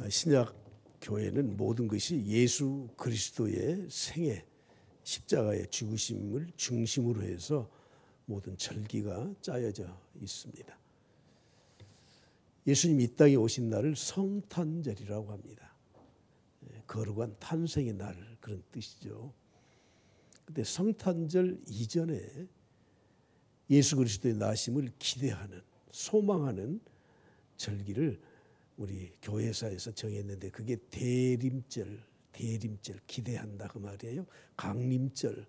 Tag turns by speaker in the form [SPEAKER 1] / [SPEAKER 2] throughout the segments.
[SPEAKER 1] 신약 교회는 모든 것이 예수 그리스도의 생애, 십자가의 죽으심을 중심으로 해서 모든 절기가 짜여져 있습니다. 예수님이 이 땅에 오신 날을 성탄절이라고 합니다. 거룩한 탄생의 날, 그런 뜻이죠. 근데 성탄절 이전에 예수 그리스도의 나심을 기대하는, 소망하는 절기를 우리 교회사에서 정했는데, 그게 대림절, 기대한다 그 말이에요. 강림절,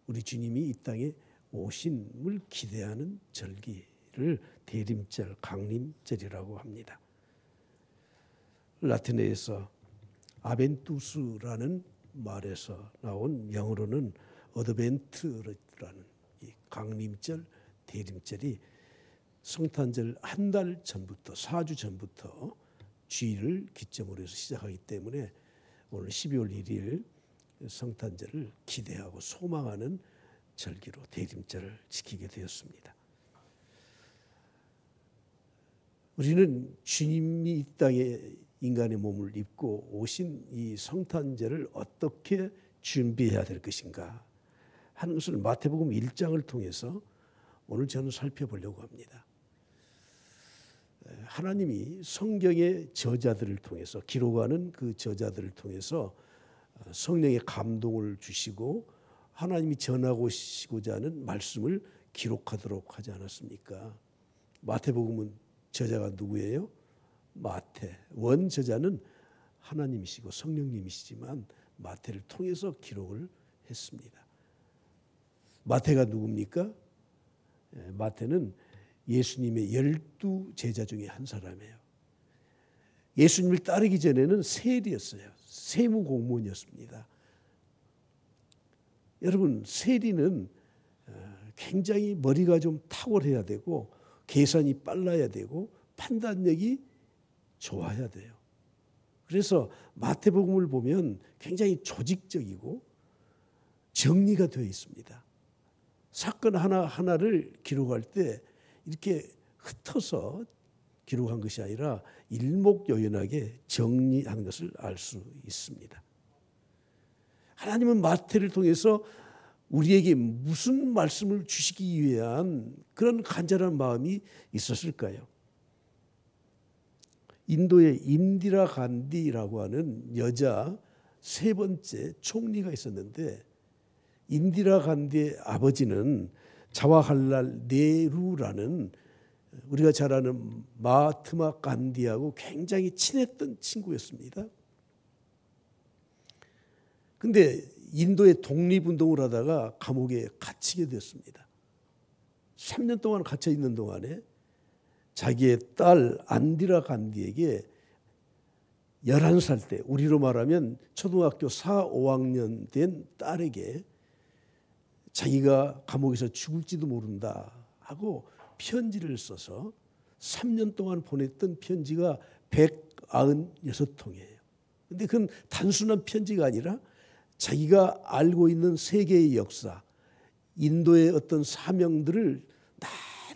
[SPEAKER 1] 우리 주님이 이 땅에 오심을 기대하는 절기를 대림절, 강림절이라고 합니다. 라틴어에서 아벤투스라는 말에서 나온, 영어로는 어드벤트라는 이 강림절, 대림절이 성탄절 한 달 전부터, 4주 전부터 주일을 기점으로 해서 시작하기 때문에 오늘 12월 1일 성탄절을 기대하고 소망하는 절기로 대림절을 지키게 되었습니다. 우리는 주님이 이 땅에 인간의 몸을 입고 오신 이 성탄절을 어떻게 준비해야 될 것인가 하는 것을 마태복음 1장을 통해서 오늘 저는 살펴보려고 합니다. 하나님이 성경의 저자들을 통해서, 기록하는 그 저자들을 통해서 성령의 감동을 주시고 하나님이 전하고자 하는 말씀을 기록하도록 하지 않았습니까? 마태복음은 저자가 누구예요? 마태. 원저자는 하나님이시고 성령님이시지만 마태를 통해서 기록을 했습니다. 마태가 누굽니까? 마태는 예수님의 12제자 중에 한 사람이에요. 예수님을 따르기 전에는 세리였어요. 세무공무원이었습니다. 여러분, 세리는 굉장히 머리가 좀 탁월해야 되고 계산이 빨라야 되고 판단력이 좋아야 돼요. 그래서 마태복음을 보면 굉장히 조직적이고 정리가 되어 있습니다. 사건 하나하나를 기록할 때 이렇게 흩어서 기록한 것이 아니라 일목요연하게 정리하는 것을 알 수 있습니다. 하나님은 마태를 통해서 우리에게 무슨 말씀을 주시기 위한 그런 간절한 마음이 있었을까요? 인도의 인디라 간디라고 하는 여자 세 번째 총리가 있었는데, 인디라 간디의 아버지는 자와할랄 네루라는, 우리가 잘 아는 마하트마 간디하고 굉장히 친했던 친구였습니다. 근데 인도의 독립운동을 하다가 감옥에 갇히게 됐습니다. 3년 동안 갇혀 있는 동안에 자기의 딸 안디라 간디에게 11살 때, 우리로 말하면 초등학교 4, 5학년 된 딸에게 자기가 감옥에서 죽을지도 모른다 하고 편지를 써서 3년 동안 보냈던 편지가 196통이에요. 그런데 그건 단순한 편지가 아니라 자기가 알고 있는 세계의 역사, 인도의 어떤 사명들을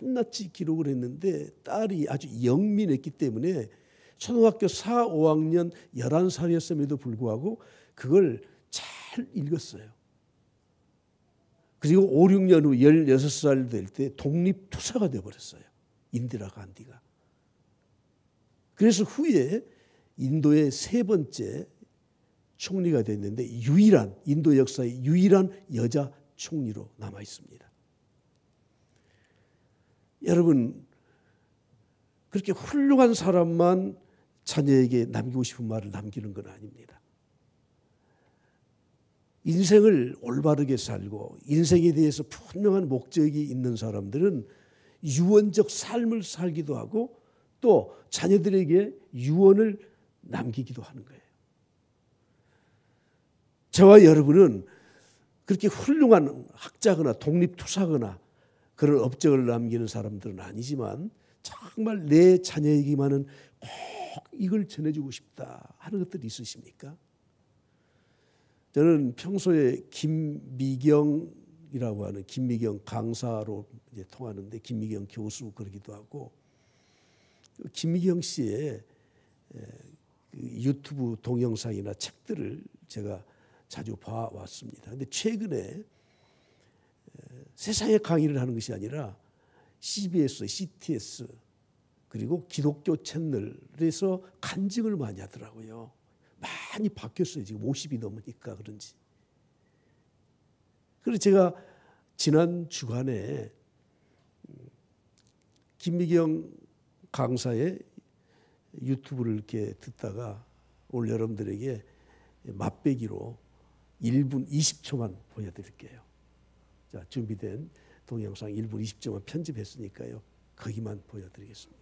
[SPEAKER 1] 낱낱이 기록을 했는데, 딸이 아주 영민했기 때문에 초등학교 4, 5학년 11살이었음에도 불구하고 그걸 잘 읽었어요. 그리고 5, 6년 후 16살 될 때 독립투사가 되어버렸어요. 인디라 간디가. 그래서 후에 인도의 세 번째 총리가 됐는데, 유일한, 인도 역사의 유일한 여자 총리로 남아 있습니다. 여러분, 그렇게 훌륭한 사람만 자녀에게 남기고 싶은 말을 남기는 건 아닙니다. 인생을 올바르게 살고 인생에 대해서 분명한 목적이 있는 사람들은 유언적 삶을 살기도 하고 또 자녀들에게 유언을 남기기도 하는 거예요. 저와 여러분은 그렇게 훌륭한 학자거나 독립투사거나 그런 업적을 남기는 사람들은 아니지만 정말 내 자녀에게만은 꼭 이걸 전해주고 싶다 하는 것들이 있으십니까? 저는 평소에 김미경이라고 하는, 김미경 강사로 이제 통하는데 김미경 교수 그러기도 하고, 김미경 씨의 유튜브 동영상이나 책들을 제가 자주 봐왔습니다. 근데 최근에 세상에 강의를 하는 것이 아니라 CBS, CTS 그리고 기독교 채널에서 간증을 많이 하더라고요. 많이 바뀌었어요. 지금 50이 넘으니까 그런지. 그래서 제가 지난 주간에 김미경 강사의 유튜브를 이렇게 듣다가 오늘 여러분들에게 맛배기로 1분 20초만 보여드릴게요. 자, 준비된 동영상 1분 20초만 편집했으니까요. 거기만 보여드리겠습니다.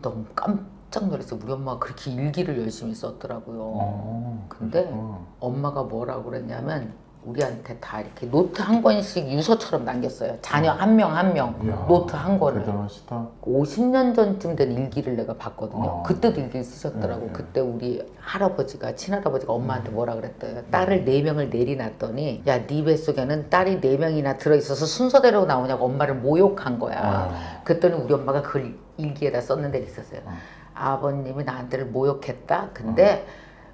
[SPEAKER 2] 너무 깜짝 놀랐어요. 우리 엄마가 그렇게 일기를 열심히 썼더라고요. 근데 엄마가 뭐라고 그랬냐면 우리한테 다 이렇게 노트 한 권씩 유서처럼 남겼어요. 자녀 한 명 한 명 노트 한 권을.
[SPEAKER 3] 대단하시다.
[SPEAKER 2] 50년 전쯤 된 일기를 내가 봤거든요. 그때도 일기를 쓰셨더라고. 그때 우리 할아버지가 친할아버지가 엄마한테 뭐라 그랬대요. 딸을 4명을 내리놨더니 야, 네 뱃속에는 딸이 4명이나 들어있어서 순서대로 나오냐고 엄마를 모욕한 거야. 그랬더니 우리 엄마가 그걸 일기에다 썼는데 있었어요. 아버님이 나한테를 모욕했다. 근데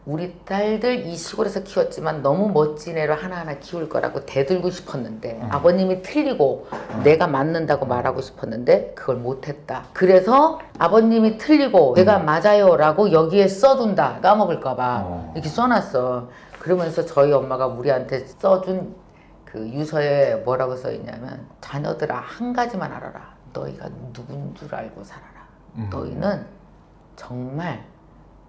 [SPEAKER 2] 우리 딸들 이 시골에서 키웠지만 너무 멋진 애로 하나하나 키울 거라고 대들고 싶었는데 아버님이 틀리고 내가 맞는다고 말하고 싶었는데 그걸 못했다. 그래서 아버님이 틀리고 내가 맞아요 라고 여기에 써둔다. 까먹을까 봐 이렇게 써놨어. 그러면서 저희 엄마가 우리한테 써준 그 유서에 뭐라고 써있냐면 자녀들아 한 가지만 알아라. 너희가 누군 줄 알고 살아라. 너희는 정말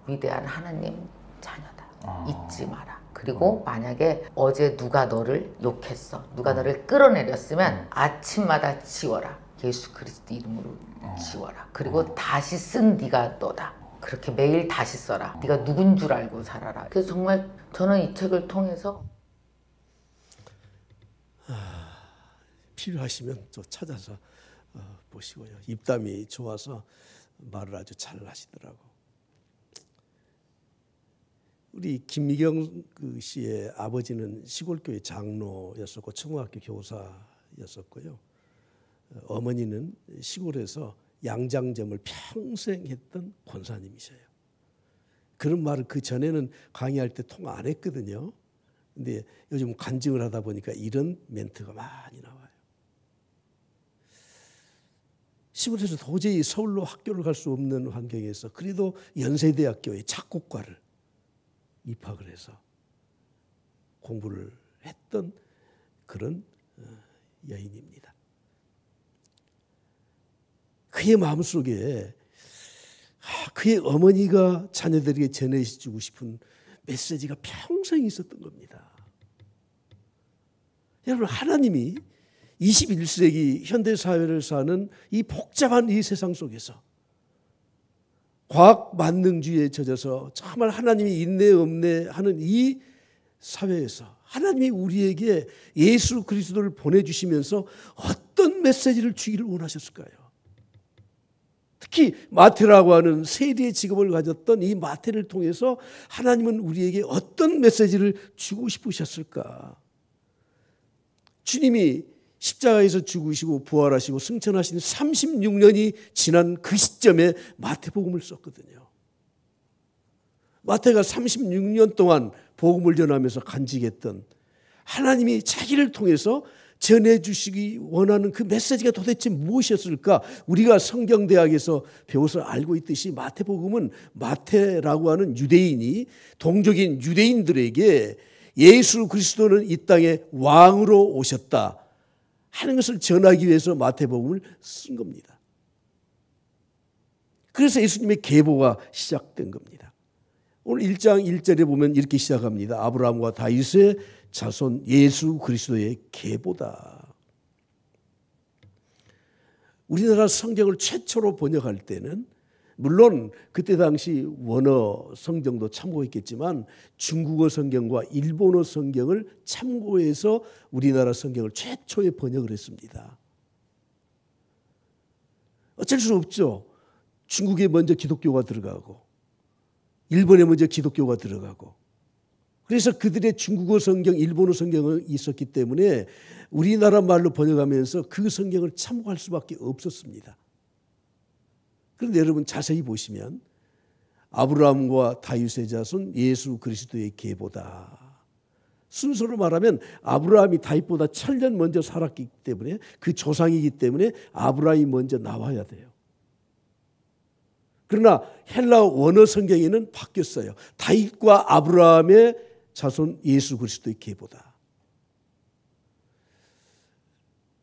[SPEAKER 2] 위대한 하나님 자녀다. 잊지 마라. 그리고 만약에 어제 누가 너를 욕했어. 누가 너를 끌어내렸으면 아침마다 지워라. 예수 그리스도 이름으로 지워라. 그리고 다시 쓴 네가 너다. 그렇게 매일 다시 써라. 네가 누군 줄 알고 살아라. 그래서 정말 저는 이 책을 통해서
[SPEAKER 1] 필요하시면 또 찾아서 보시고요. 입담이 좋아서 말을 아주 잘 하시더라고. 우리 김미경 씨의 아버지는 시골교회 장로였었고 초등학교 교사였었고요. 어머니는 시골에서 양장점을 평생 했던 권사님이셔요. 그런 말을 그 전에는 강의할 때 통화 안 했거든요. 근데 요즘 간증을 하다 보니까 이런 멘트가 많이 나와요. 시골에서 도저히 서울로 학교를 갈 수 없는 환경에서 그래도 연세대학교의 작곡과를 입학을 해서 공부를 했던 그런 여인입니다. 그의 마음속에 그의 어머니가 자녀들에게 전해주고 싶은 메시지가 평생 있었던 겁니다. 여러분, 하나님이 21세기 현대사회를 사는 이 복잡한 이 세상 속에서 과학 만능주의에 젖어서 정말 하나님이 있네 없네 하는 이 사회에서 하나님이 우리에게 예수 그리스도를 보내주시면서 어떤 메시지를 주기를 원하셨을까요? 특히 마태라고 하는 세리의 직업을 가졌던 이 마태를 통해서 하나님은 우리에게 어떤 메시지를 주고 싶으셨을까? 주님이 십자가에서 죽으시고 부활하시고 승천하신 36년이 지난 그 시점에 마태복음을 썼거든요. 마태가 36년 동안 복음을 전하면서 간직했던 하나님이 자기를 통해서 전해주시기 원하는 그 메시지가 도대체 무엇이었을까? 우리가 성경대학에서 배워서 알고 있듯이 마태복음은 마태라고 하는 유대인이 동족인 유대인들에게 예수 그리스도는 이 땅에 왕으로 오셨다 하는 것을 전하기 위해서 마태복음을 쓴 겁니다. 그래서 예수님의 계보가 시작된 겁니다. 오늘 1장 1절에 보면 이렇게 시작합니다. 아브라함과 다윗의 자손 예수 그리스도의 계보다. 우리나라 성경을 최초로 번역할 때는 물론 그때 당시 원어 성경도 참고했겠지만 중국어 성경과 일본어 성경을 참고해서 우리나라 성경을 최초에 번역을 했습니다. 어쩔 수 없죠. 중국에 먼저 기독교가 들어가고 일본에 먼저 기독교가 들어가고 그래서 그들의 중국어 성경, 일본어 성경이 있었기 때문에 우리나라 말로 번역하면서 그 성경을 참고할 수밖에 없었습니다. 그런데 여러분 자세히 보시면 아브라함과 다윗의 자손 예수 그리스도의 계보다. 순서로 말하면 아브라함이 다윗보다 1000년 먼저 살았기 때문에 그 조상이기 때문에 아브라함이 먼저 나와야 돼요. 그러나 헬라 원어 성경에는 바뀌었어요. 다윗과 아브라함의 자손 예수 그리스도의 계보다.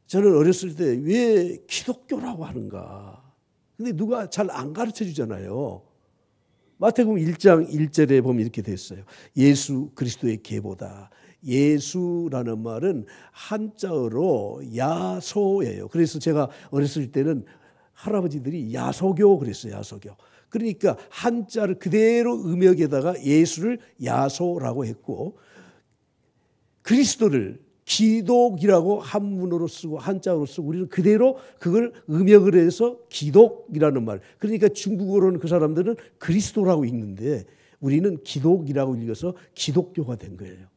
[SPEAKER 1] 저는 어렸을 때 왜 기독교라고 하는가? 근데 누가 잘 안 가르쳐 주잖아요. 마태복음 1장 1절에 보면 이렇게 됐어요. 예수 그리스도의 계보다. 예수라는 말은 한자어로 야소예요. 그래서 제가 어렸을 때는 할아버지들이 야소교 그랬어요. 야소교. 그러니까 한자를 그대로 음역에다가 예수를 야소라고 했고 그리스도를 기독이라고 한문어로 쓰고 한자어로 쓰고 우리는 그대로 그걸 음역을 해서 기독이라는 말. 그러니까 중국어로는 그 사람들은 그리스도라고 읽는데 우리는 기독이라고 읽어서 기독교가 된 거예요.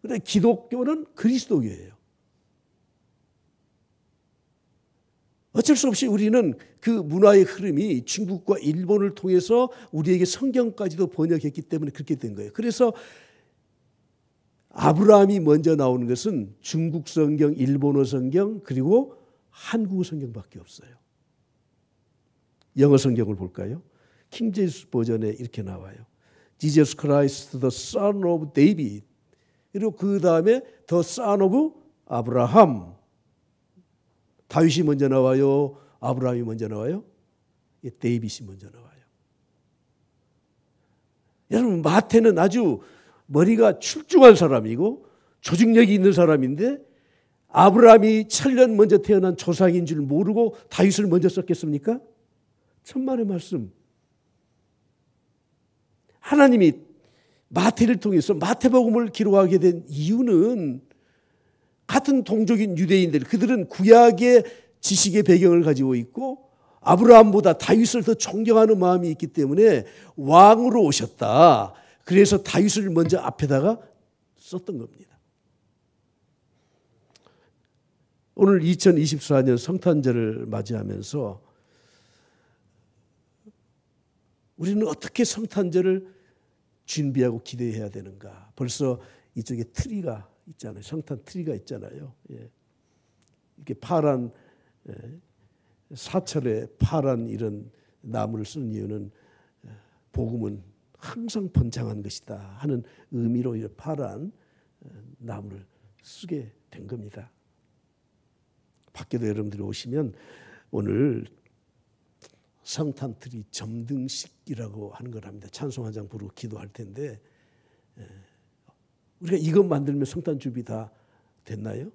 [SPEAKER 1] 그런데 기독교는 그리스도교예요. 어쩔 수 없이 우리는 그 문화의 흐름이 중국과 일본을 통해서 우리에게 성경까지도 번역했기 때문에 그렇게 된 거예요. 그래서 아브라함이 먼저 나오는 것은 중국 성경, 일본어 성경 그리고 한국어 성경밖에 없어요. 영어 성경을 볼까요? 킹 제임스 버전에 이렇게 나와요. Jesus Christ, the Son of David. 그리고 그 다음에 the Son of Abraham. 다윗이 먼저 나와요? 아브라함이 먼저 나와요? 데이빗이 먼저 나와요. 여러분 마태는 아주 머리가 출중한 사람이고 조직력이 있는 사람인데 아브라함이 1000년 먼저 태어난 조상인 줄 모르고 다윗을 먼저 썼겠습니까? 천만의 말씀. 하나님이 마태를 통해서 마태복음을 기록하게 된 이유는 같은 동족인 유대인들, 그들은 구약의 지식의 배경을 가지고 있고 아브라함보다 다윗을 더 존경하는 마음이 있기 때문에 왕으로 오셨다. 그래서 다윗을 먼저 앞에다가 썼던 겁니다. 오늘 2024년 성탄절을 맞이하면서 우리는 어떻게 성탄절을 준비하고 기대해야 되는가. 벌써 이쪽에 트리가 있잖아요. 성탄 트리가 있잖아요. 예. 이렇게 파란 사철에 파란 이런 나무를 쓰는 이유는 복음은 항상 번창한 것이다 하는 의미로 파란 나무를 쓰게 된 겁니다. 밖에도 여러분들이 오시면 오늘 성탄트리 점등식이라고 하는 걸 합니다. 찬송 한 장 부르고 기도할 텐데 우리가 이것 만들면 성탄 준비 다 됐나요?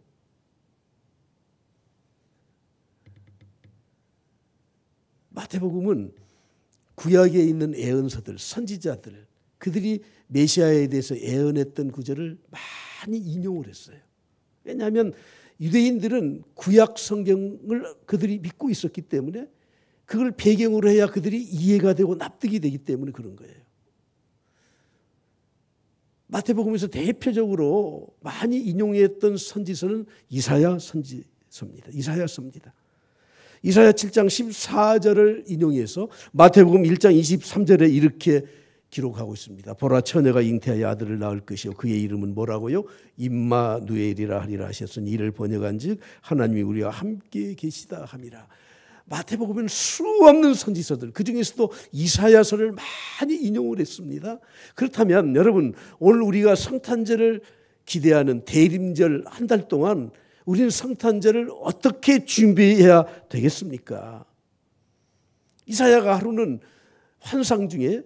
[SPEAKER 1] 마태복음은 구약에 있는 예언서들, 선지자들, 그들이 메시아에 대해서 예언했던 구절을 많이 인용을 했어요. 왜냐하면 유대인들은 구약 성경을 그들이 믿고 있었기 때문에 그걸 배경으로 해야 그들이 이해가 되고 납득이 되기 때문에 그런 거예요. 마태복음에서 대표적으로 많이 인용했던 선지서는 이사야 선지서입니다. 이사야서입니다. 이사야 7장 14절을 인용해서 마태복음 1장 23절에 이렇게 기록하고 있습니다. 보라 처녀가 잉태하여 아들을 낳을 것이요 그의 이름은 뭐라고요? 임마누엘이라 하리라 하셨으니 이를 번역한즉 하나님이 우리와 함께 계시다 함이라. 마태복음은 수없는 선지서들 그중에서도 이사야서를 많이 인용을 했습니다. 그렇다면 여러분 오늘 우리가 성탄절을 기대하는 대림절 한 달 동안 우리는 성탄절을 어떻게 준비해야 되겠습니까? 이사야가 하루는 환상 중에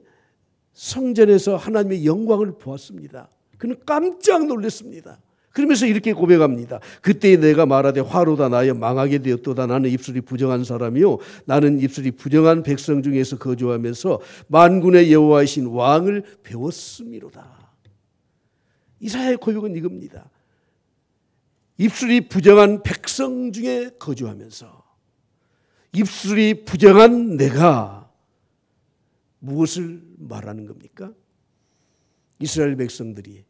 [SPEAKER 1] 성전에서 하나님의 영광을 보았습니다. 그는 깜짝 놀랐습니다. 그러면서 이렇게 고백합니다. 그때 내가 말하되 화로다 나여 망하게 되었도다. 나는 입술이 부정한 사람이요 나는 입술이 부정한 백성 중에서 거주하면서 만군의 여호와이신 왕을 배웠음이로다. 이사야의 고백은 이겁니다. 입술이 부정한 백성 중에 거주하면서 입술이 부정한 내가 무엇을 말하는 겁니까? 이스라엘 백성들이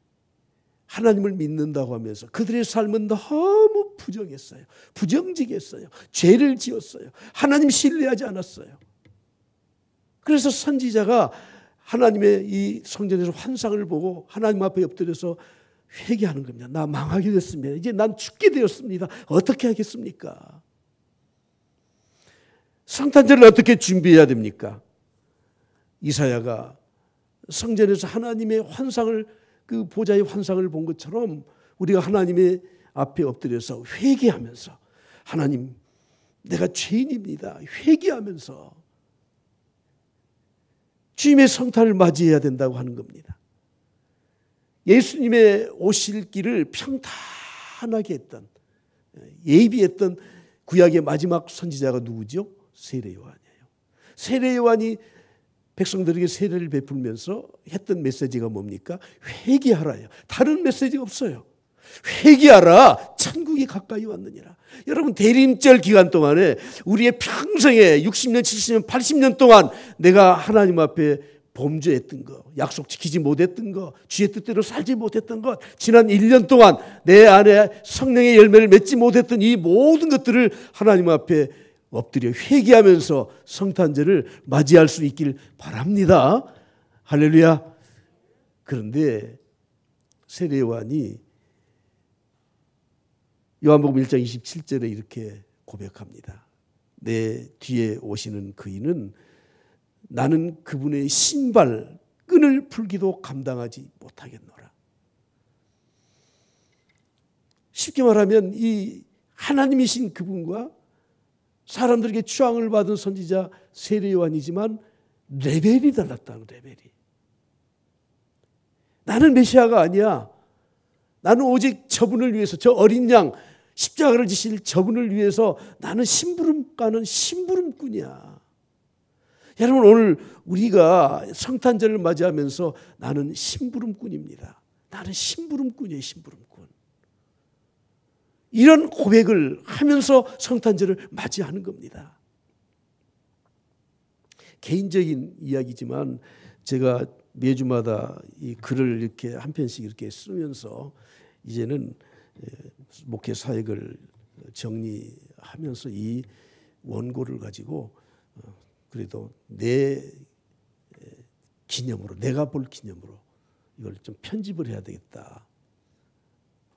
[SPEAKER 1] 하나님을 믿는다고 하면서 그들의 삶은 너무 부정했어요. 부정직했어요. 죄를 지었어요. 하나님 신뢰하지 않았어요. 그래서 선지자가 하나님의 이 성전에서 환상을 보고 하나님 앞에 엎드려서 회개하는 겁니다. 나 망하게 됐습니다. 이제 난 죽게 되었습니다. 어떻게 하겠습니까? 성탄절을 어떻게 준비해야 됩니까? 이사야가 성전에서 하나님의 환상을, 그 보좌의 환상을 본 것처럼 우리가 하나님의 앞에 엎드려서 회개하면서, 하나님 내가 죄인입니다, 회개하면서 주님의 성탄을 맞이해야 된다고 하는 겁니다. 예수님의 오실 길을 평탄하게 했던, 예비했던 구약의 마지막 선지자가 누구죠? 세례 요한이에요. 세례 요한이 백성들에게 세례를 베풀면서 했던 메시지가 뭡니까? 회개하라요. 다른 메시지가 없어요. 회개하라, 천국이 가까이 왔느니라. 여러분, 대림절 기간 동안에 우리의 평생에 60년, 70년, 80년 동안 내가 하나님 앞에 범죄했던 거, 약속 지키지 못했던 거, 주의 뜻대로 살지 못했던 것, 지난 1년 동안 내 안에 성령의 열매를 맺지 못했던 이 모든 것들을 하나님 앞에 엎드려 회개하면서 성탄절을 맞이할 수 있길 바랍니다. 할렐루야. 그런데 세례 요한이 요한복음 1장 27절에 이렇게 고백합니다. 내 뒤에 오시는 그이는 나는 그분의 신발 끈을 풀기도 감당하지 못하겠노라. 쉽게 말하면 이 하나님이신 그분과 사람들에게 추앙을 받은 선지자 세례 요한이지만 레벨이 달랐다는, 레벨이. 나는 메시아가 아니야. 나는 오직 저분을 위해서, 저 어린 양 십자가를 지실 저분을 위해서 나는 심부름 가는 심부름꾼이야. 여러분, 오늘 우리가 성탄절을 맞이하면서 나는 심부름꾼입니다. 나는 심부름꾼이에요, 심부름꾼. 이런 고백을 하면서 성탄절을 맞이하는 겁니다. 개인적인 이야기지만 제가 매주마다 이 글을 이렇게 한 편씩 이렇게 쓰면서 이제는 목회 사역을 정리하면서 이 원고를 가지고 그래도 내 기념으로, 내가 볼 기념으로 이걸 좀 편집을 해야 되겠다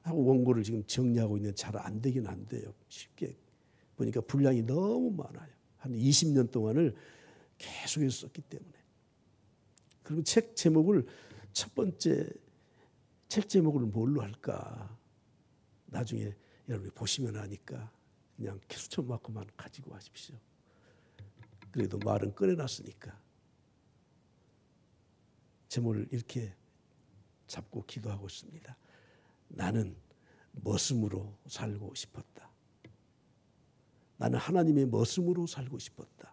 [SPEAKER 1] 하고 원고를 지금 정리하고 있는데 잘 안 되긴 안 돼요. 쉽게 보니까 분량이 너무 많아요. 한 20년 동안을 계속해서 썼기 때문에. 그리고 책 제목을, 첫 번째 책 제목을 뭘로 할까? 나중에 여러분이 보시면 하니까 그냥 캐스천만큼만 가지고 하십시오. 그래도 말은 꺼내놨으니까. 제목을 이렇게 잡고 기도하고 있습니다. 나는 머슴으로 살고 싶었다. 나는 하나님의 머슴으로 살고 싶었다.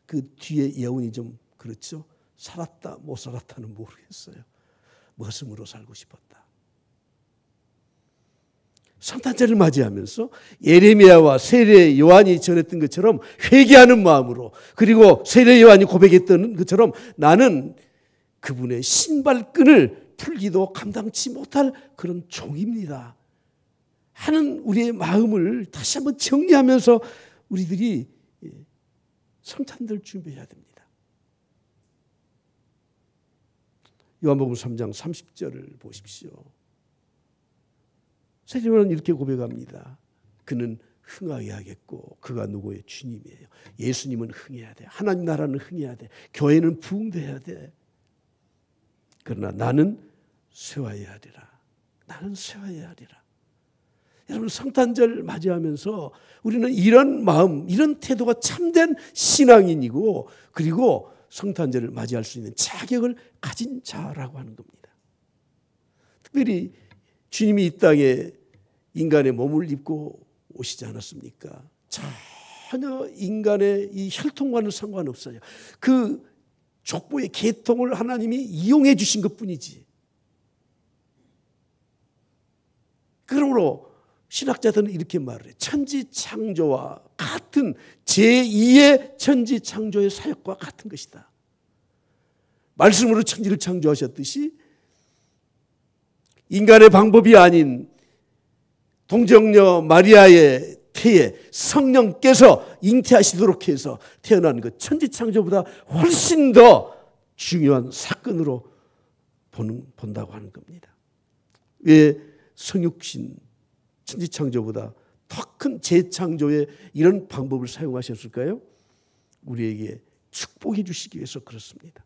[SPEAKER 1] 그 뒤에 예언이 좀 그렇죠? 살았다 못 살았다는 모르겠어요. 머슴으로 살고 싶었다. 성탄절을 맞이하면서 예레미야와 세례 요한이 전했던 것처럼 회개하는 마음으로, 그리고 세례 요한이 고백했던 것처럼 나는 그분의 신발끈을 풀기도 감당치 못할 그런 종입니다 하는 우리의 마음을 다시 한번 정리하면서 우리들이 성탄절 준비해야 됩니다. 요한복음 3장 30절을 보십시오. 세례 요한은 이렇게 고백합니다. 그는 흥하게 하겠고 그가 누구의 주님이에요. 예수님은 흥해야 돼. 하나님 나라는 흥해야 돼. 교회는 부흥돼야 돼. 그러나 나는 쇠화해야 하리라. 나는 쇠화해야 하리라. 여러분, 성탄절 맞이하면서 우리는 이런 마음, 이런 태도가 참된 신앙인이고, 그리고 성탄절을 맞이할 수 있는 자격을 가진 자라고 하는 겁니다. 특별히 주님이 이 땅에 인간의 몸을 입고 오시지 않았습니까? 전혀 인간의 이 혈통과는 상관없어요. 그 족보의 계통을 하나님이 이용해 주신 것뿐이지. 그러므로 신학자들은 이렇게 말을 해요. 천지창조와 같은 제2의 천지창조의 사역과 같은 것이다. 말씀으로 천지를 창조하셨듯이 인간의 방법이 아닌 동정녀 마리아의 폐에 성령께서 잉태하시도록 해서 태어난 그 천지창조보다 훨씬 더 중요한 사건으로 본다고 하는 겁니다. 왜 성육신 천지창조보다 더 큰 재창조의 이런 방법을 사용하셨을까요? 우리에게 축복해 주시기 위해서 그렇습니다.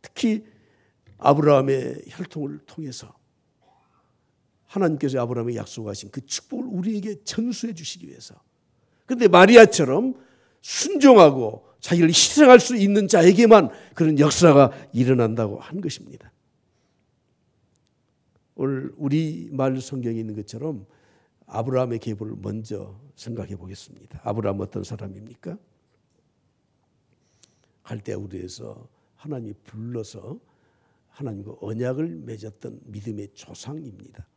[SPEAKER 1] 특히 아브라함의 혈통을 통해서 하나님께서 아브라함에게 약속하신 그 축복을 우리에게 전수해 주시기 위해서. 그런데 마리아처럼 순종하고 자기를 희생할 수 있는 자에게만 그런 역사가 일어난다고 한 것입니다. 오늘 우리말 성경에 있는 것처럼 아브라함의 계보를 먼저 생각해 보겠습니다. 아브라함 어떤 사람입니까? 갈대아 우르에서 하나님이 불러서 하나님과 언약을 맺었던 믿음의 조상입니다.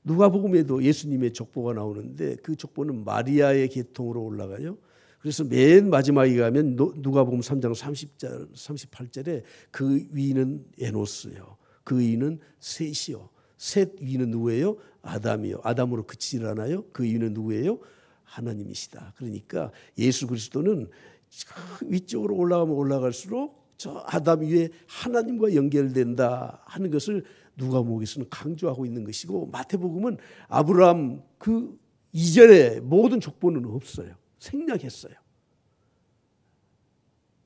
[SPEAKER 1] 누가복음에도 예수님의 족보가 나오는데 그 족보는 마리아의 계통으로 올라가요. 그래서 맨 마지막에 가면 누가복음 3장 38절에 그 위는 에노스요, 그 위는 셋이요. 셋 위는 누구예요? 아담이요. 아담으로 그치질 않아요. 그 위는 누구예요? 하나님이시다. 그러니까 예수 그리스도는 위쪽으로 올라가면 올라갈수록 저 아담 위에 하나님과 연결된다 하는 것을 누가복음에서는 강조하고 있는 것이고, 마태복음은 아브라함 그 이전에 모든 족보는 없어요. 생략했어요.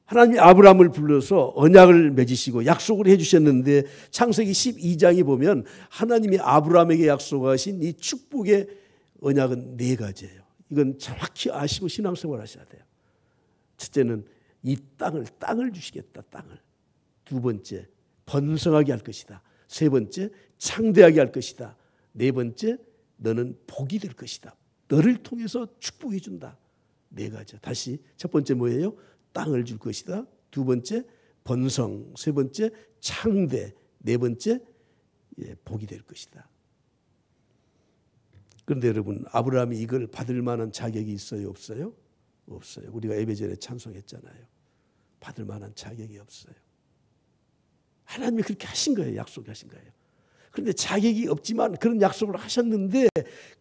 [SPEAKER 1] 하나님이 아브라함을 불러서 언약을 맺으시고 약속을 해주셨는데 창세기 12장에 보면 하나님이 아브라함에게 약속하신 이 축복의 언약은 4가지예요. 이건 정확히 아시고 신앙생활 하셔야 돼요. 첫째는 이 땅을 주시겠다. 땅을. 두 번째, 번성하게 할 것이다. 세 번째, 창대하게 할 것이다. 네 번째, 너는 복이 될 것이다. 너를 통해서 축복해 준다. 4가지. 다시 첫 번째 뭐예요? 땅을 줄 것이다. 두 번째, 번성. 세 번째, 창대. 네 번째, 복이 될 것이다. 그런데 여러분, 아브라함이 이걸 받을 만한 자격이 있어요? 없어요? 없어요. 우리가 예배전에 찬송했잖아요. 받을 만한 자격이 없어요. 하나님이 그렇게 하신 거예요. 약속하신 거예요. 그런데 자격이 없지만 그런 약속을 하셨는데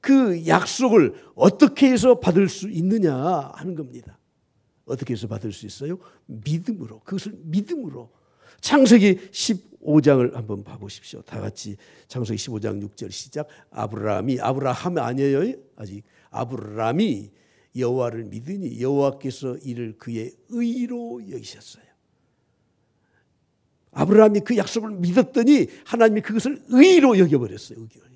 [SPEAKER 1] 그 약속을 어떻게 해서 받을 수 있느냐 하는 겁니다. 어떻게 해서 받을 수 있어요? 믿음으로. 그것을 믿음으로. 창세기 15장을 한번 봐보십시오. 다 같이 창세기 15장 6절 시작. 아브라함 아니에요. 아직 아브라함이 여호와를 믿으니 여호와께서 이를 그의 의로 여기셨어요. 아브라함이 그 약속을 믿었더니 하나님이 그것을 의로 여겨버렸어요. 의로.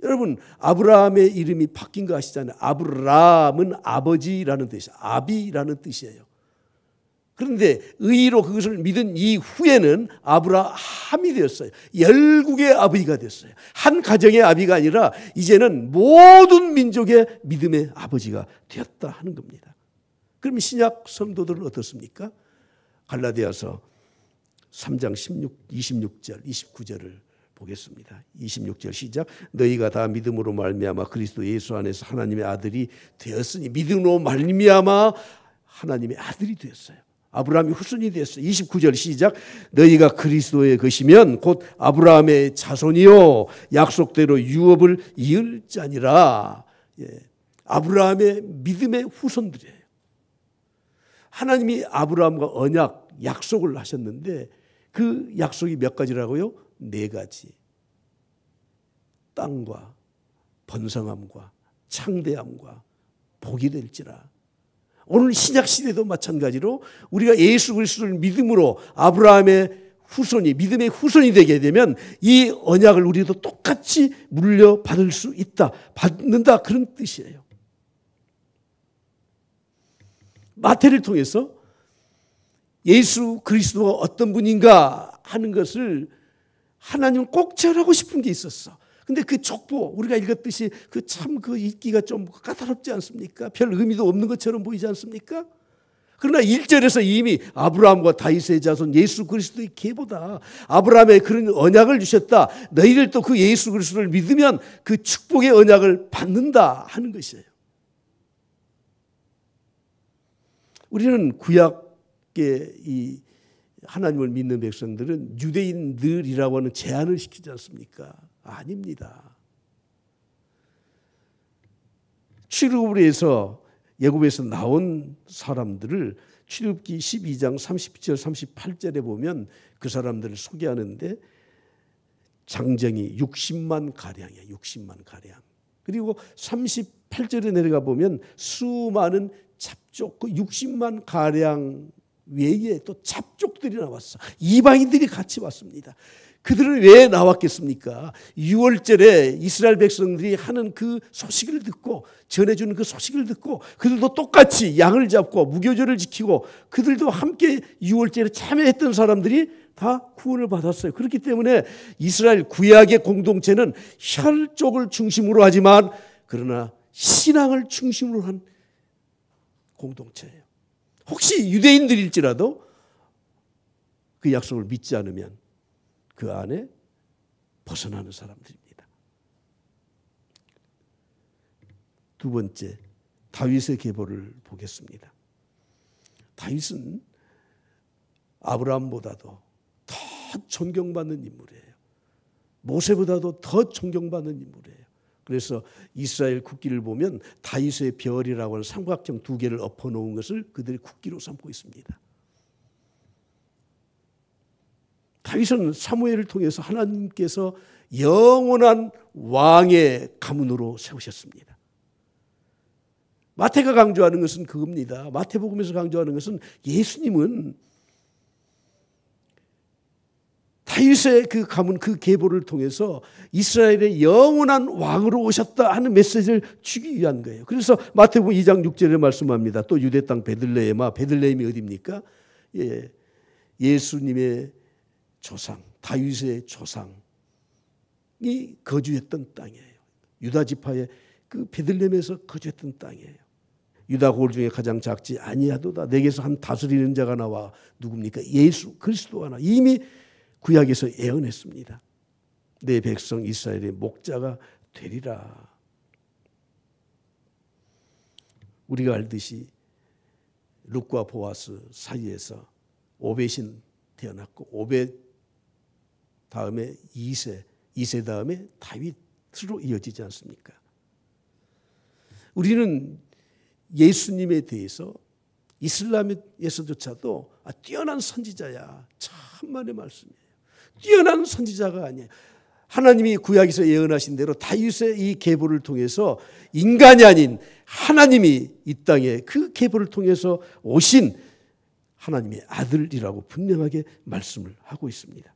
[SPEAKER 1] 여러분, 아브라함의 이름이 바뀐 거 아시잖아요. 아브라함은 아버지라는 뜻이에요. 아비라는 뜻이에요. 그런데 의로 그것을 믿은 이후에는 아브라함이 되었어요. 열국의 아버지가 됐어요. 한 가정의 아비가 아니라 이제는 모든 민족의 믿음의 아버지가 되었다 하는 겁니다. 그럼 신약 성도들은 어떻습니까? 갈라디아서 3장 26절 29절을 보겠습니다. 26절 시작. 너희가 다 믿음으로 말미암아 그리스도 예수 안에서 하나님의 아들이 되었으니. 믿음으로 말미암아 하나님의 아들이 되었어요. 아브라함이 후손이 되었어요. 29절 시작. 너희가 그리스도의 것이면 곧 아브라함의 자손이요 약속대로 유업을 이을 자니라. 아브라함의 믿음의 후손들이에요. 하나님이 아브라함과 언약, 약속을 하셨는데 그 약속이 몇 가지라고요? 4가지. 땅과 번성함과 창대함과 복이 될지라. 오늘 신약시대도 마찬가지로 우리가 예수 그리스도를 믿음으로 아브라함의 후손이, 믿음의 후손이 되게 되면 이 언약을 우리도 똑같이 물려받을 수 있다. 받는다. 그런 뜻이에요. 마태를 통해서 예수 그리스도가 어떤 분인가 하는 것을 하나님은 꼭 전하고 싶은 게 있었어. 근데 그 족보, 우리가 읽었듯이 그 참 그 읽기가 좀 까다롭지 않습니까? 별 의미도 없는 것처럼 보이지 않습니까? 그러나 1절에서 이미 아브라함과 다윗의 자손 예수 그리스도의 계보다. 아브라함의 그런 언약을 주셨다. 너희들도 그 예수 그리스도를 믿으면 그 축복의 언약을 받는다 하는 것이에요. 우리는 구약의 이 하나님을 믿는 백성들은 유대인들이라고 하는 제한을 시키지 않습니까? 아닙니다. 출애굽을 해서 애굽에서 나온 사람들을 출애굽기 12장 30절 38절에 보면 그 사람들을 소개하는데 장정이 60만 가량이에요. 60만 가량. 그리고 38절에 내려가 보면 수많은 잡족, 그 60만 가량 외에 또 잡족들이 나왔어. 이방인들이 같이 왔습니다. 그들은 왜 나왔겠습니까? 6월절에 이스라엘 백성들이 하는 그 소식을 듣고, 전해주는 그 소식을 듣고, 그들도 똑같이 양을 잡고 무교절을 지키고 그들도 함께 6월절에 참여했던 사람들이 다 구원을 받았어요. 그렇기 때문에 이스라엘 구약의 공동체는 혈족을 중심으로 하지만 그러나 신앙을 중심으로 한 공동체예요. 혹시 유대인들일지라도 그 약속을 믿지 않으면 그 안에 벗어나는 사람들입니다. 두 번째, 다윗의 계보를 보겠습니다. 다윗은 아브라함보다도 더 존경받는 인물이에요. 모세보다도 더 존경받는 인물이에요. 그래서 이스라엘 국기를 보면 다윗의 별이라고 하는 삼각형 두 개를 엎어놓은 것을 그들이 국기로 삼고 있습니다. 다윗은 사무엘을 통해서 하나님께서 영원한 왕의 가문으로 세우셨습니다. 마태가 강조하는 것은 그겁니다. 마태복음에서 강조하는 것은 예수님은 다윗의 그 가문, 그 계보를 통해서 이스라엘의 영원한 왕으로 오셨다 하는 메시지를 주기 위한 거예요. 그래서 마태복음 2장 6절에 말씀합니다. 또 유대 땅 베들레헴아, 베들레헴이 어디입니까? 예수님의 조상, 다윗의 조상이 거주했던 땅이에요. 유다 지파의 그 베들레헴에서 거주했던 땅이에요. 유다 고을 중에 가장 작지 아니하도다. 내게서 한 다스리는 자가 나와. 누굽니까? 예수 그리스도가 나. 이미 구약에서 예언했습니다. 내 백성 이스라엘의 목자가 되리라. 우리가 알듯이 룻과 보아스 사이에서 오벳이 태어났고 오벳 다음에 이세 다음에 다윗으로 이어지지 않습니까? 우리는 예수님에 대해서 이슬람에서조차도 뛰어난 선지자야. 천만의 말씀이에요. 뛰어난 선지자가 아니에요. 하나님이 구약에서 예언하신 대로 다윗의 이 계보를 통해서 인간이 아닌 하나님이 이 땅에 그 계보를 통해서 오신 하나님의 아들이라고 분명하게 말씀을 하고 있습니다.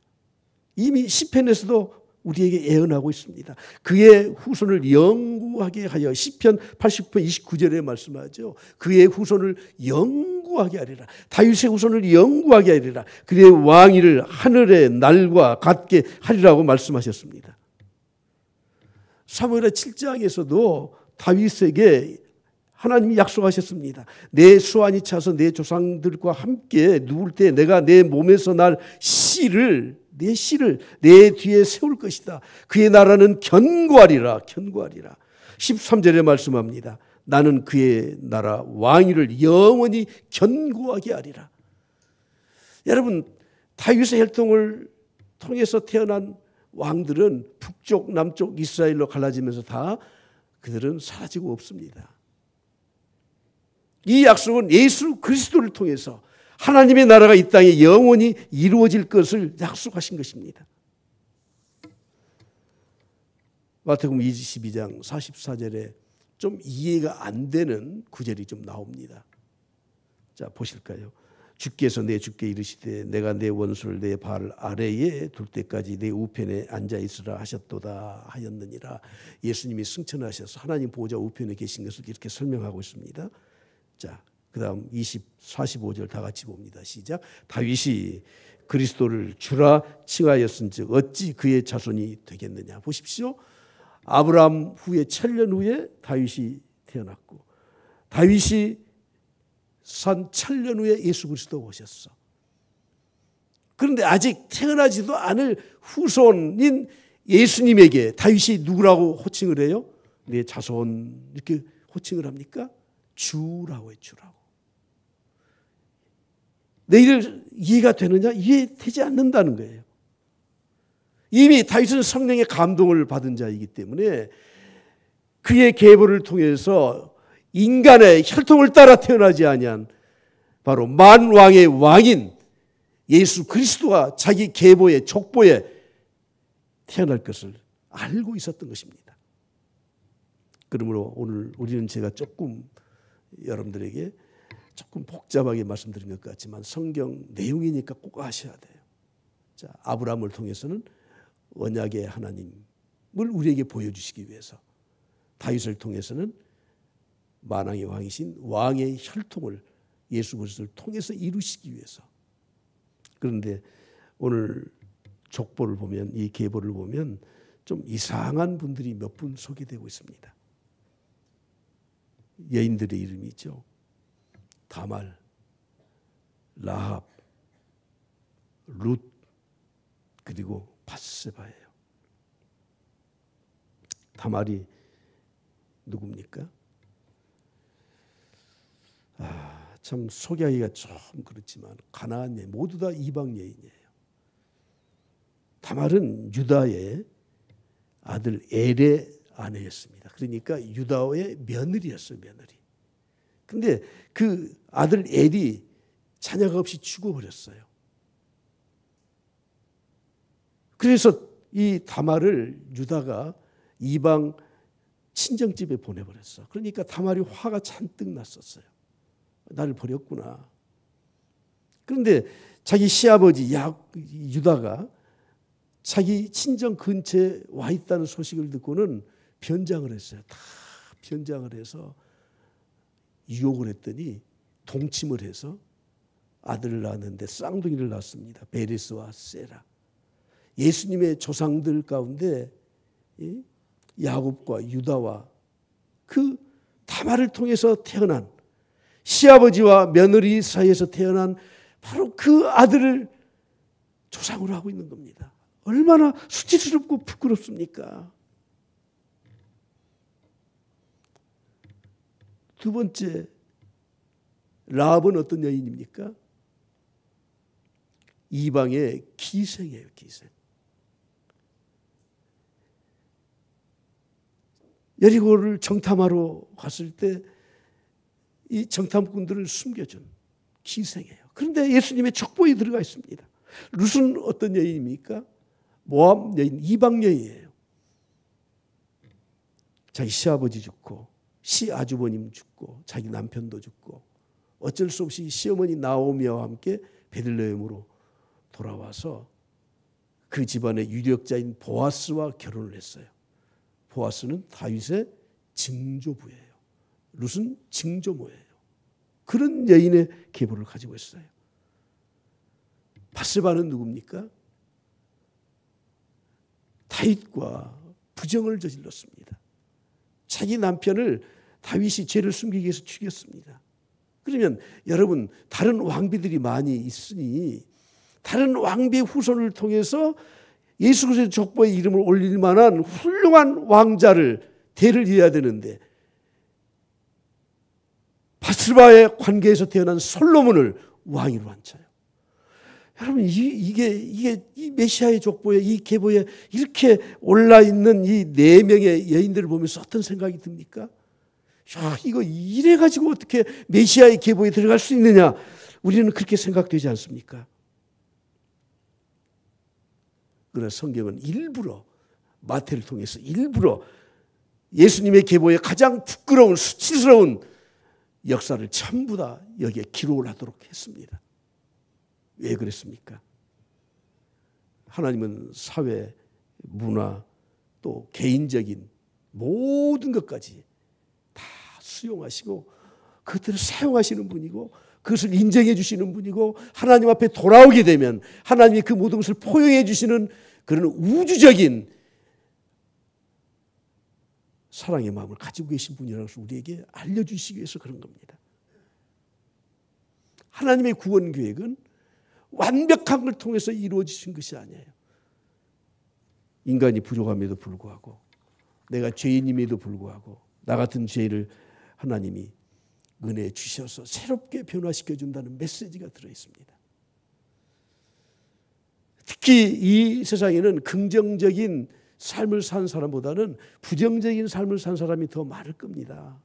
[SPEAKER 1] 이미 시편에서도 우리에게 예언하고 있습니다. 그의 후손을 영구하게 하여 시편 89편 29절에 말씀하죠. 그의 후손을 영구하게 하리라. 다윗의 후손을 영구하게 하리라. 그의 왕위를 하늘의 날과 같게 하리라고 말씀하셨습니다. 사무엘하 7장에서도 다윗에게 하나님이 약속하셨습니다. 내 수완이 차서 내 조상들과 함께 누울 때 내가 내 몸에서 날 내 씨를 내 뒤에 세울 것이다. 그의 나라는 견고하리라. 13절에 말씀합니다. 나는 그의 나라 왕위를 영원히 견고하게 하리라. 여러분, 다윗의 혈통을 통해서 태어난 왕들은 북쪽 남쪽 이스라엘로 갈라지면서 다 그들은 사라지고 없습니다. 이 약속은 예수 그리스도를 통해서 하나님의 나라가 이 땅에 영원히 이루어질 것을 약속하신 것입니다. 마태복음 22장 44절에 좀 이해가 안 되는 구절이 좀 나옵니다. 자, 보실까요? 주께서 내 주께 이르시되 내가 내 원수를 내 발 아래에 둘 때까지 내 우편에 앉아 있으라 하셨도다 하였느니라. 예수님이 승천하셔서 하나님 보호자 우편에 계신 것을 이렇게 설명하고 있습니다. 자, 그 다음 45절 다 같이 봅니다. 시작. 다윗이 그리스도를 주라 칭하였은즉 어찌 그의 자손이 되겠느냐. 보십시오. 아브라함 후에 1000년 후에 다윗이 태어났고 다윗이 산 1000년 후에 예수 그리스도가 오셨어. 그런데 아직 태어나지도 않을 후손인 예수님에게 다윗이 누구라고 호칭을 해요? 내 자손 이렇게 호칭을 합니까? 주라고 해요. 주라고. 너희들 이해가 되느냐? 이해되지 않는다는 거예요. 이미 다윗은 성령의 감동을 받은 자이기 때문에 그의 계보를 통해서 인간의 혈통을 따라 태어나지 아니한 바로 만왕의 왕인 예수 그리스도가 자기 계보의 족보에 태어날 것을 알고 있었던 것입니다. 그러므로 오늘 우리는 제가 조금 여러분들에게 조금 복잡하게 말씀드린 것 같지만 성경 내용이니까 꼭 아셔야 돼요. 자, 아브라함을 통해서는 언약의 하나님을 우리에게 보여주시기 위해서, 다윗을 통해서는 만왕의 왕이신 왕의 혈통을 예수 그리스도를 통해서 이루시기 위해서. 그런데 오늘 족보를 보면, 이 계보를 보면 좀 이상한 분들이 몇 분 소개되고 있습니다. 여인들의 이름이죠. 다말, 라합, 룻, 그리고 밧세바예요. 다말이 누굽니까? 참 소개하기가 좀 그렇지만 가나안 여인, 모두 다 이방 여인이에요. 다말은 유다의 아들 엘의 아내였습니다. 그러니까 유다의 며느리였어요, 며느리. 근데 그 아들 엘이 자녀가 없이 죽어버렸어요. 그래서 이 다말을 유다가 이방 친정집에 보내버렸어. 그러니까 다말이 화가 잔뜩 났었어요. 나를 버렸구나. 그런데 자기 시아버지 유다가 자기 친정 근처에 와 있다는 소식을 듣고는 변장을 했어요. 다 변장을 해서 유혹을 했더니 동침을 해서 아들을 낳았는데 쌍둥이를 낳았습니다. 베레스와 세라. 예수님의 조상들 가운데 야곱과 유다와 그 다말을 통해서 태어난, 시아버지와 며느리 사이에서 태어난 바로 그 아들을 조상으로 하고 있는 겁니다. 얼마나 수치스럽고 부끄럽습니까? 두 번째, 라합은 어떤 여인입니까? 이방의 기생이에요, 기생. 여리고를 정탐하러 갔을 때 이 정탐꾼들을 숨겨준 기생이에요. 그런데 예수님의 족보에 들어가 있습니다. 룻은 어떤 여인입니까? 모압 여인, 이방 여인이에요. 자기 시아버지 죽고 시아주버님 죽고 자기 남편도 죽고 어쩔 수 없이 시어머니 나오미와 함께 베들레헴으로 돌아와서 그 집안의 유력자인 보아스와 결혼을 했어요. 보아스는 다윗의 증조부예요. 룻은 증조모예요. 그런 여인의 계보를 가지고 있어요. 밧세바는 누굽니까? 다윗과 부정을 저질렀습니다. 자기 남편을 다윗이 죄를 숨기기 위해서 죽였습니다. 그러면 여러분, 다른 왕비들이 많이 있으니 다른 왕비의 후손을 통해서 예수 그리스도의 족보에 이름을 올릴 만한 훌륭한 왕자를 대를 이어야 되는데 밧세바의 관계에서 태어난 솔로몬을 왕위로 앉혀요. 여러분, 이게 이 메시아의 족보에, 이 계보에 이렇게 올라 있는 이 네 명의 여인들을 보면서 어떤 생각이 듭니까? 야, 이거 이래 가지고 어떻게 메시아의 계보에 들어갈 수 있느냐? 우리는 그렇게 생각되지 않습니까? 그러나 성경은 일부러, 마태를 통해서 일부러 예수님의 계보에 가장 부끄러운, 수치스러운 역사를 전부 다 여기에 기록을 하도록 했습니다. 왜 그랬습니까? 하나님은 사회, 문화, 또 개인적인 모든 것까지 다 수용하시고 그것들을 사용하시는 분이고 그것을 인정해 주시는 분이고 하나님 앞에 돌아오게 되면 하나님이 그 모든 것을 포용해 주시는 그런 우주적인 사랑의 마음을 가지고 계신 분이라는 것을 우리에게 알려주시기 위해서 그런 겁니다. 하나님의 구원 계획은 완벽한 걸 통해서 이루어지신 것이 아니에요. 인간이 부족함에도 불구하고 내가 죄인임에도 불구하고 나 같은 죄를 하나님이 은혜에 주셔서 새롭게 변화시켜준다는 메시지가 들어있습니다. 특히 이 세상에는 긍정적인 삶을 산 사람보다는 부정적인 삶을 산 사람이 더 많을 겁니다.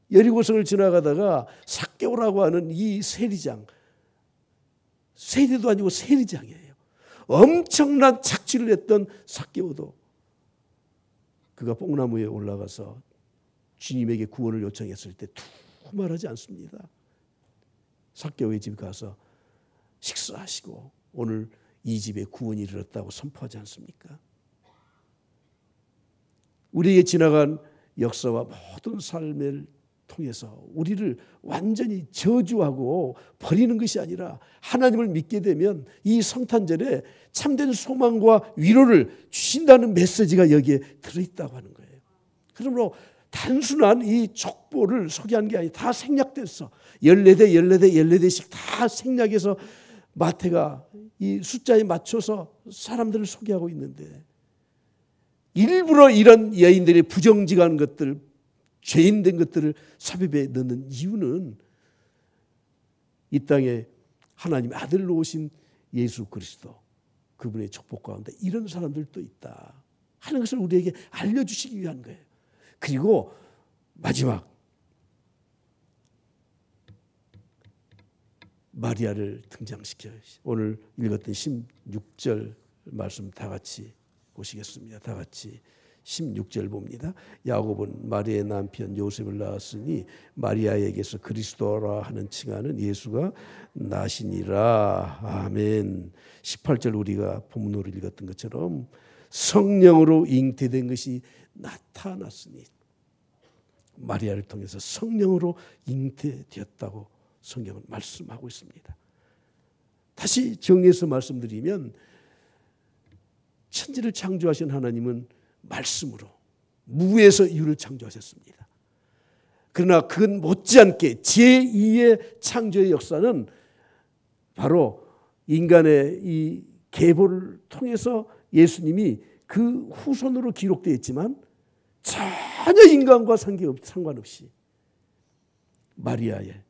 [SPEAKER 1] 여리고성을 지나가다가 삭개오라고 하는 이 세리장, 세리도 아니고 세리장이에요. 엄청난 착취를 했던 삭개오도 그가 뽕나무에 올라가서 주님에게 구원을 요청했을 때 두말하지 않습니다. 삭개오의 집 가서 식사하시고 오늘 이 집에 구원이 이르렀다고 선포하지 않습니까? 우리에게 지나간 역사와 모든 삶을 통해서 우리를 완전히 저주하고 버리는 것이 아니라 하나님을 믿게 되면 이 성탄절에 참된 소망과 위로를 주신다는 메시지가 여기에 들어있다고 하는 거예요. 그러므로 단순한 이 족보를 소개한 게 아니라 다 생략됐어. 14대 다 생략해서 마태가 이 숫자에 맞춰서 사람들을 소개하고 있는데 일부러 이런 여인들의 부정직한 것들, 죄인된 것들을 삽입에 넣는 이유는 이 땅에 하나님의 아들로 오신 예수 그리스도, 그분의 축복 가운데 이런 사람들도 있다 하는 것을 우리에게 알려주시기 위한 거예요. 그리고 마지막 마리아를 등장시켜요. 오늘 읽었던 16절 말씀 다 같이 보시겠습니다. 다 같이 16절 봅니다. 야곱은 마리아의 남편 요셉을 낳았으니 마리아에게서 그리스도라 하는 칭하는 예수가 나시니라. 아멘. 18절 우리가 본문으로 읽었던 것처럼 성령으로 잉태된 것이 나타났으니, 마리아를 통해서 성령으로 잉태되었다고 성경은 말씀하고 있습니다. 다시 정리해서 말씀드리면 천지를 창조하신 하나님은 말씀으로 무에서 유를 창조하셨습니다. 그러나 그건 못지않게 제2의 창조의 역사는 바로 인간의 이 계보를 통해서 예수님이 그 후손으로 기록되어 있지만 전혀 인간과 상관없이 마리아의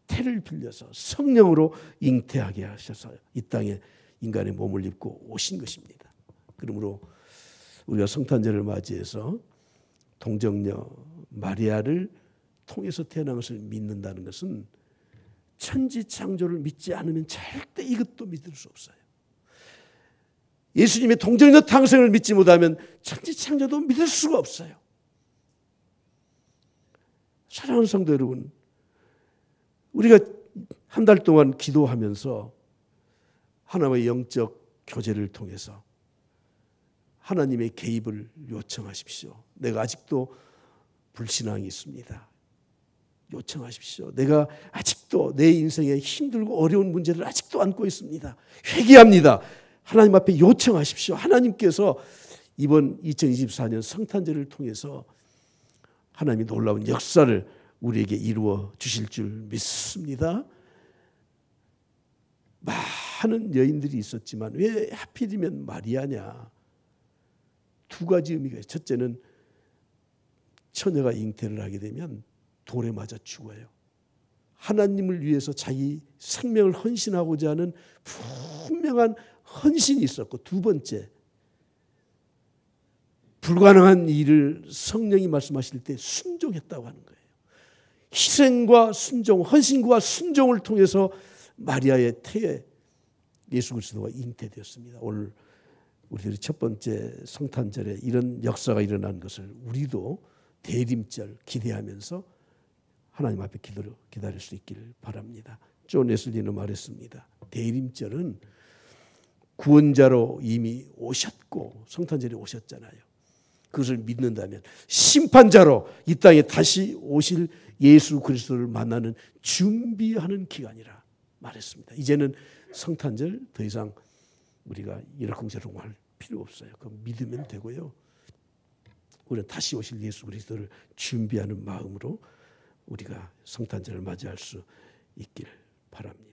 [SPEAKER 1] 태를 빌려서 성령으로 잉태하게 하셔서 이 땅에 인간의 몸을 입고 오신 것입니다. 그러므로 우리가 성탄절을 맞이해서 동정녀 마리아를 통해서 태어난 것을 믿는다는 것은 천지창조를 믿지 않으면 절대 이것도 믿을 수 없어요. 예수님의 동정녀 탄생을 믿지 못하면 천지창조도 믿을 수가 없어요. 사랑하는 성도 여러분, 우리가 한 달 동안 기도하면서 하나님의 영적 교제를 통해서 하나님의 개입을 요청하십시오. 내가 아직도 불신앙이 있습니다. 요청하십시오. 내가 아직도 내 인생에 힘들고 어려운 문제를 아직도 안고 있습니다. 회개합니다. 하나님 앞에 요청하십시오. 하나님께서 이번 2024년 성탄절을 통해서 하나님이 놀라운 역사를 우리에게 이루어 주실 줄 믿습니다. 많은 여인들이 있었지만 왜 하필이면 마리아냐? 두 가지 의미가 있어요. 첫째는 처녀가 잉태를 하게 되면 돌에 맞아 죽어요. 하나님을 위해서 자기 생명을 헌신하고자 하는 분명한 헌신이 있었고, 두 번째, 불가능한 일을 성령이 말씀하실 때 순종했다고 하는 거예요. 희생과 순종, 헌신과 순종을 통해서 마리아의 태에 예수 그리스도가 잉태되었습니다. 오늘 우리들이 첫 번째 성탄절에 이런 역사가 일어난 것을 우리도 대림절 기대하면서 하나님 앞에 기다릴 수 있기를 바랍니다. 존 웨슬리는 말했습니다. 대림절은 구원자로 이미 오셨고 성탄절에 오셨잖아요. 그것을 믿는다면 심판자로 이 땅에 다시 오실 예수 그리스도를 만나는 준비하는 기간이라 말했습니다. 이제는 성탄절 더 이상 우리가 이러쿵저러쿵 할 필요 없어요. 그럼 믿으면 되고요. 우리는 다시 오실 예수 그리스도를 준비하는 마음으로 우리가 성탄절을 맞이할 수 있기를 바랍니다.